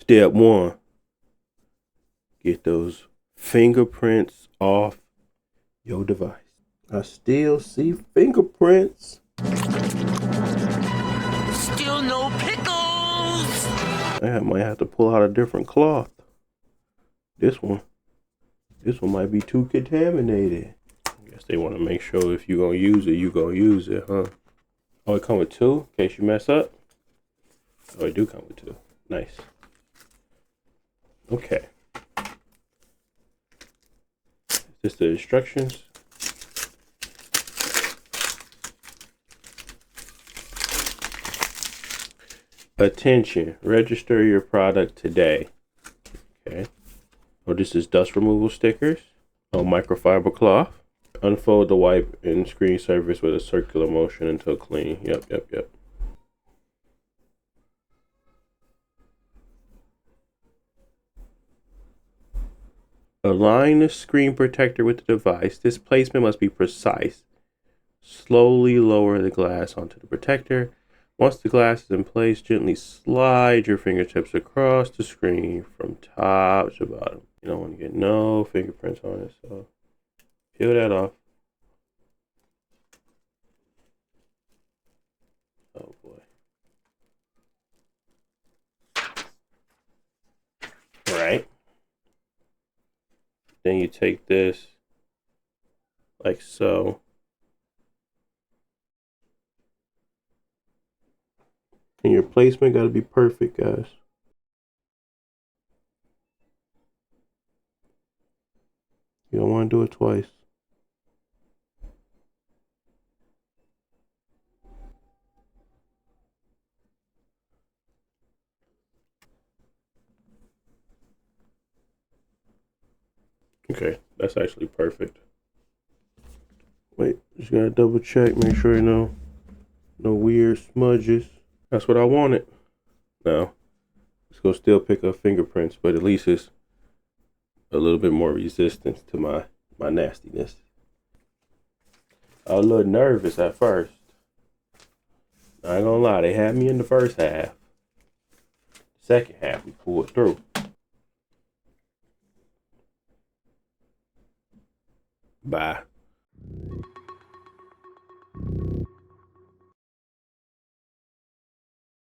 Step one, get those fingerprints off your device. I still see fingerprints. Still no pickles. I might have to pull out a different cloth. This one might be too contaminated. I guess they want to make sure if you're gonna use it, you gonna use it, huh? Oh, it come with two in case you mess up. Oh, it do come with two. Nice. Okay. Is this the instructions? Attention, register your product today. Okay. Oh, this is dust removal stickers. Oh, microfiber cloth. Unfold the wipe and screen surface with a circular motion until clean. Yep. Align the screen protector with the device. This placement must be precise. Slowly lower the glass onto the protector. Once the glass is in place, gently slide your fingertips across the screen from top to bottom. You don't want to get no fingerprints on it, so peel that off. Oh boy. All right. Then you take this like so. And your placement got to be perfect, guys. You don't want to do it twice. Okay, that's actually perfect. Wait, just gotta double check, make sure no weird smudges. That's what I wanted. Now, it's gonna still pick up fingerprints, but at least it's a little bit more resistance to my nastiness. I was a little nervous at first. I ain't gonna lie, they had me in the first half. The second half, we pulled through. Bye.